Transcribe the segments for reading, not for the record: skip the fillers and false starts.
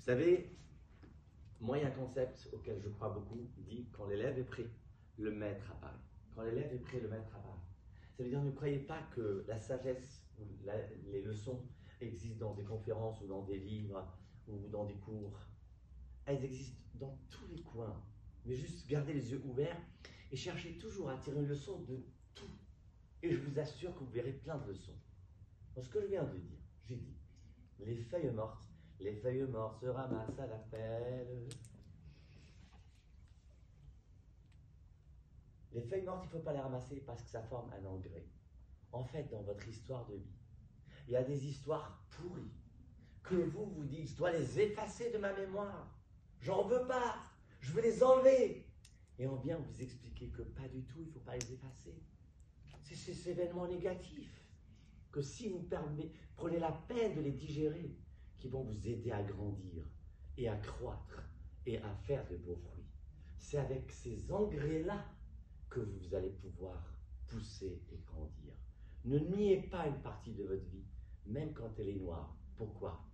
savez, moi, il y a un concept auquel je crois beaucoup, il dit quand l'élève est prêt, le maître apparaît. Quand l'élève est prêt, le maître apparaît. Ça veut dire ne croyez pas que la sagesse ou les leçons existent dans des conférences ou dans des livres ou dans des cours. Elles existent dans tous les coins. Mais juste gardez les yeux ouverts et cherchez toujours à tirer une leçon de tout. Et je vous assure que vous verrez plein de leçons. Dans ce que je viens de dire, j'ai dit les feuilles mortes se ramassent à la pelle. Les feuilles mortes, il ne faut pas les ramasser parce que ça forme un engrais. En fait, dans votre histoire de vie, il y a des histoires pourries que vous dites, je dois les effacer de ma mémoire. J'en veux pas, je veux les enlever. Et on vient vous expliquer que pas du tout, il ne faut pas les effacer. C'est ces événements négatifs que si vous prenez la peine de les digérer, qui vont vous aider à grandir et à croître et à faire de beaux fruits. C'est avec ces engrais-là que vous allez pouvoir pousser et grandir. Ne niez pas une partie de votre vie, même quand elle est noire. Pourquoi?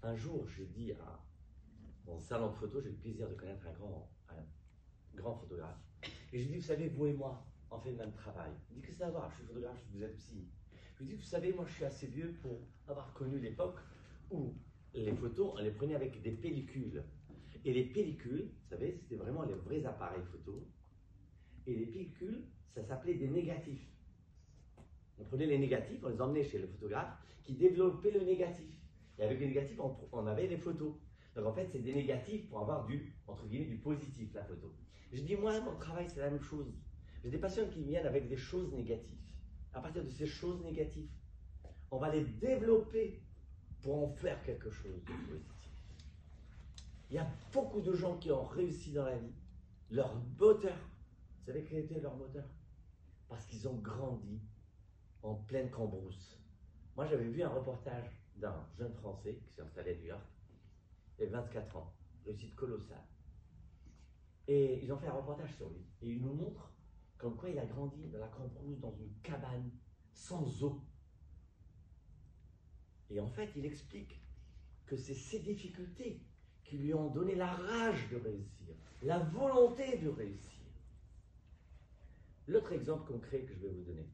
Un jour, je dis dans un salon de photo, j'ai le plaisir de connaître un grand photographe. Et je lui dis, vous savez, vous et moi, on fait le même travail. Il dit, qu'est-ce que ça va? Je suis photographe, vous êtes psy. Je lui dis, vous savez, moi je suis assez vieux pour avoir connu l'époque où les photos, on les prenait avec des pellicules. Et les pellicules, vous savez, c'était vraiment les vrais appareils photo. Et les pellicules, ça s'appelait des négatifs. On prenait les négatifs, on les emmenait chez le photographe qui développait le négatif. Et avec les négatifs, on avait les photos. Donc en fait, c'est des négatifs pour avoir entre guillemets, du positif, la photo. Je dis, moi, mon travail, c'est la même chose. J'ai des patients qui viennent avec des choses négatives. À partir de ces choses négatives, on va les développer pour en faire quelque chose de positif. Il y a beaucoup de gens qui ont réussi dans la vie. Leur moteur, vous savez quel était leur moteur? Parce qu'ils ont grandi en pleine cambrousse. Moi, j'avais vu un reportage d'un jeune Français qui s'est installé à New York, il avait 24 ans, réussite colossale. Et ils ont fait un reportage sur lui. Et il nous montre comme quoi il a grandi dans la cambrousse, dans une cabane, sans eau. Et en fait, il explique que c'est ces difficultés qui lui ont donné la rage de réussir, la volonté de réussir. L'autre exemple concret que je vais vous donner,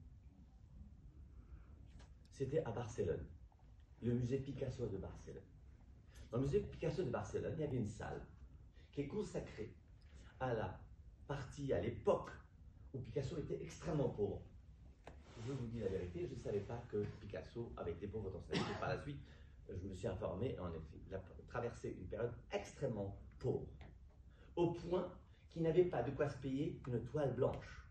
c'était à Barcelone, le musée Picasso de Barcelone. Dans le musée Picasso de Barcelone, il y avait une salle qui est consacrée à la partie, à l'époque où Picasso était extrêmement pauvre. Je vous dis la vérité, je ne savais pas que Picasso avait été pauvre dans sa vie. Et par la suite, je me suis informé, en effet, il a traversé une période extrêmement pauvre, au point qu'il n'avait pas de quoi se payer une toile blanche.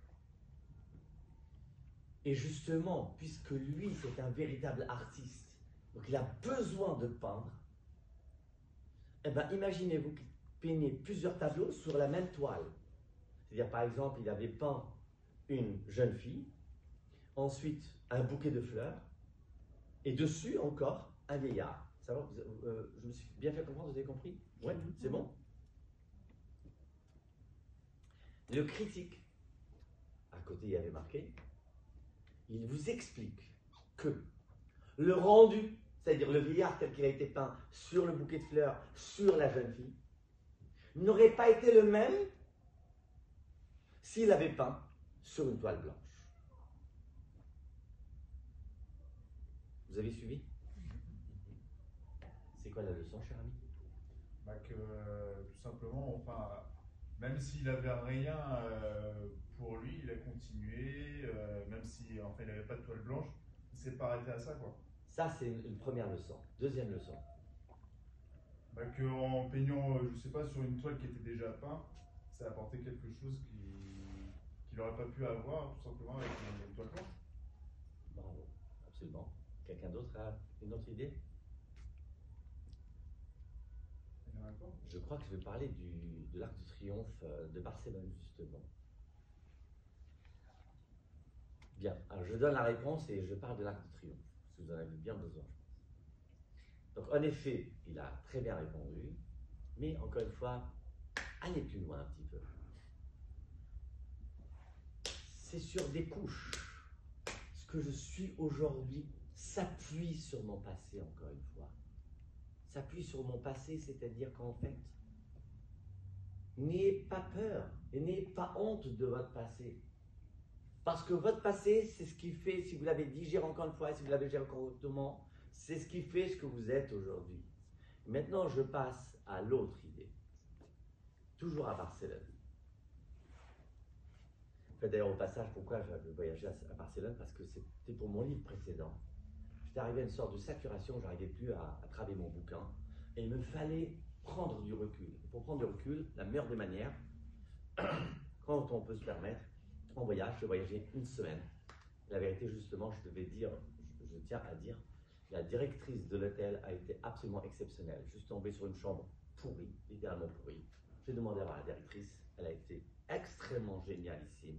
Et justement, puisque lui, c'est un véritable artiste, donc il a besoin de peindre, eh bien, imaginez-vous qu'il peignait plusieurs tableaux sur la même toile. C'est-à-dire, par exemple, il avait peint une jeune fille, ensuite un bouquet de fleurs, et dessus encore un vieillard. Ça va, je me suis bien fait comprendre, vous avez compris? Oui, c'est bon? Le critique, à côté il y avait marqué, il vous explique que le rendu, c'est-à-dire le vieillard tel qu'il a été peint sur le bouquet de fleurs, sur la jeune fille, n'aurait pas été le même s'il avait peint sur une toile blanche. Vous avez suivi? C'est quoi la leçon, cher ami? Bah que tout simplement, enfin, même s'il avait rien pour lui, il a continué, même si en fait il n'avait pas de toile blanche, il s'est pas arrêté à ça, quoi. Ça, c'est une première leçon. Deuxième leçon. Bah qu'en peignant, je sais pas, sur une toile qui était déjà peinte, ça apportait quelque chose qu'il n'aurait pas pu avoir tout simplement avec une toile blanche. Bravo, absolument. Quelqu'un d'autre a une autre idée? Il y en a encore. Je crois que je vais parler de l'Arc de Triomphe de Barcelone, justement. Bien, alors je donne la réponse et je parle de l'Arc de Triomphe, parce que vous en avez bien besoin, je pense. Donc, en effet, il a très bien répondu, mais encore une fois, allez plus loin un petit peu. C'est sur des couches. Ce que je suis aujourd'hui s'appuie sur mon passé, encore une fois. s'appuie sur mon passé, c'est-à-dire qu'en fait, n'ayez pas peur et n'ayez pas honte de votre passé. Parce que votre passé, c'est ce qui fait, si vous l'avez digéré encore une fois, si vous l'avez digéré correctement, c'est ce qui fait ce que vous êtes aujourd'hui. Maintenant, je passe à l'autre idée. Toujours à Barcelone. D'ailleurs, au passage, pourquoi je voyageais à Barcelone? Parce que c'était pour mon livre précédent. J'étais arrivé à une sorte de saturation, je n'arrivais plus à travailler mon bouquin. Et il me fallait prendre du recul. Et pour prendre du recul, la meilleure des manières, quand on peut se permettre, en voyage, je voyageais une semaine. La vérité, justement, je tiens à dire, la directrice de l'hôtel a été absolument exceptionnelle. Je suis tombé sur une chambre pourrie, littéralement pourrie. J'ai demandé à voir la directrice, elle a été extrêmement génialissime.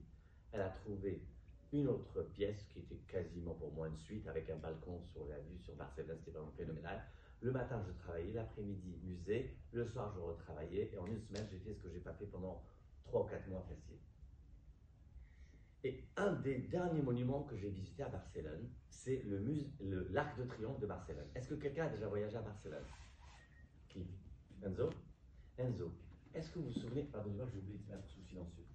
Elle a trouvé une autre pièce qui était quasiment pour moi une suite avec un balcon sur la vue sur Barcelone, c'était vraiment phénoménal. Le matin, je travaillais, l'après-midi, musée, le soir, je retravaillais et en une semaine, j'ai fait ce que je n'ai pas fait pendant 3 ou 4 mois facile. Et un des derniers monuments que j'ai visité à Barcelone, c'est l'Arc de Triomphe de Barcelone. Est-ce que quelqu'un a déjà voyagé à Barcelone? Qui? Enzo? Enzo, est-ce que vous vous souvenez, pardonnez-moi, j'ai oublié de mettre sous silencieux.